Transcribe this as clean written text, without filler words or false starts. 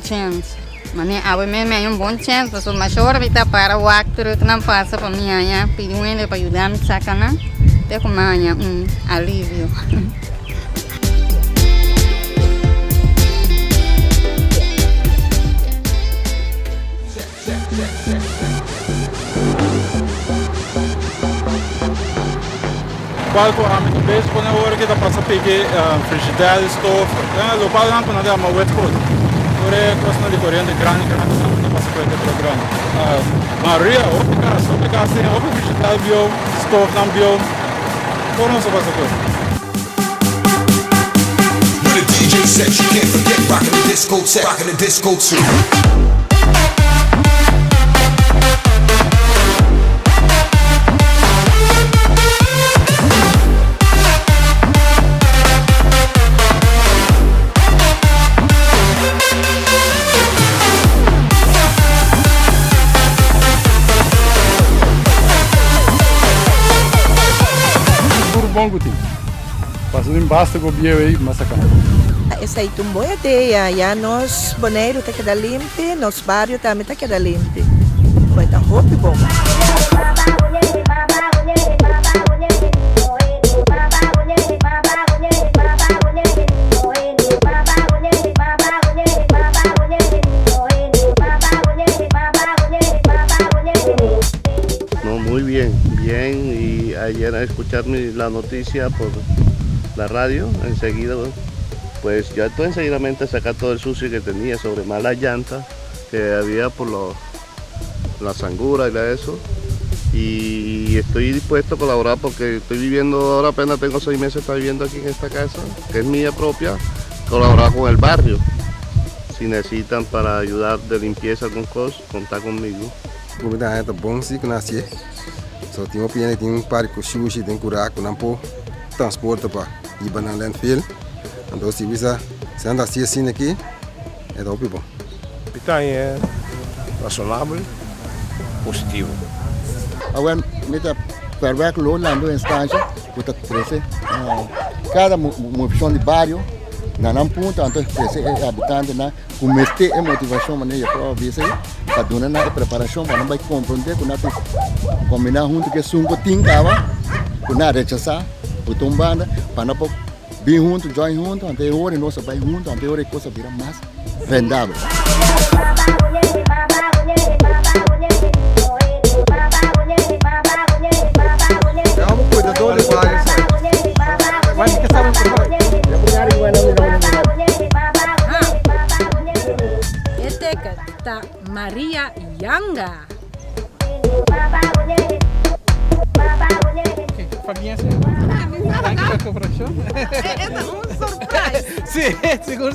chance. Mas a mesmo é bom chance, mas agora vai estar para o actor que não passa para mim amanhã, pediu ele para ajudar a me sacar, né? Até como amanhã, alívio. Qualco amico beijo quando eu olho que dá para pegar frigideira, estofa, o qual não quando dá uma wet food. Ora costa de corrente grande que não passa por aquele programa. Maria, cara, só pegar assim, frigideira bio, estofa não bio, por não se passa coisa. When the DJ sets, you can't forget rockin' the disco set, rockin' the disco too. Bongo tem. Passando basta com o bio aí, massacrando. Essa aí tumbou a teia, já nos boneiros tá queda limpo, nos bairros também tá queda limpo. Vai tá roupa bom. No, muy bien, y ayer a escuchar la noticia por la radio, enseguida, pues ya estoy enseguidamente a sacar todo el sucio que tenía sobre malas llantas que había por la sangura y eso, y estoy dispuesto a colaborar porque estoy viviendo, ahora apenas tengo 6 meses, estoy viviendo aquí en esta casa, que es mía propia, colaborar con el barrio. Si necesitan para ayudar de limpieza con cosas, contar conmigo. Comida é bom se que nasce. Só tem uma pena, tem par com sushi, tem curaco, não pô transporta para ir para o landfill. Então se você anda assim aqui, é top bom. Pitang é razonável, positivo. Agora, meta perverso lo lando instância, puta crescer. Cada moção de bairro, na não ponta, então crescer habitante na comeste é motivação maneira para ver se a dona na preparação para não vai compreender com nada combinar junto que sungo tingava com nada rechazar o tombanda para não vir junto join junto até hora nossa vai junto até hora coisa vira mais vendável. Vamos cuidador de várias. Vai que sabe por aí. Tá Maria Yanga. Fabiana, thank you for the show. É um surprise. Sim, seguro.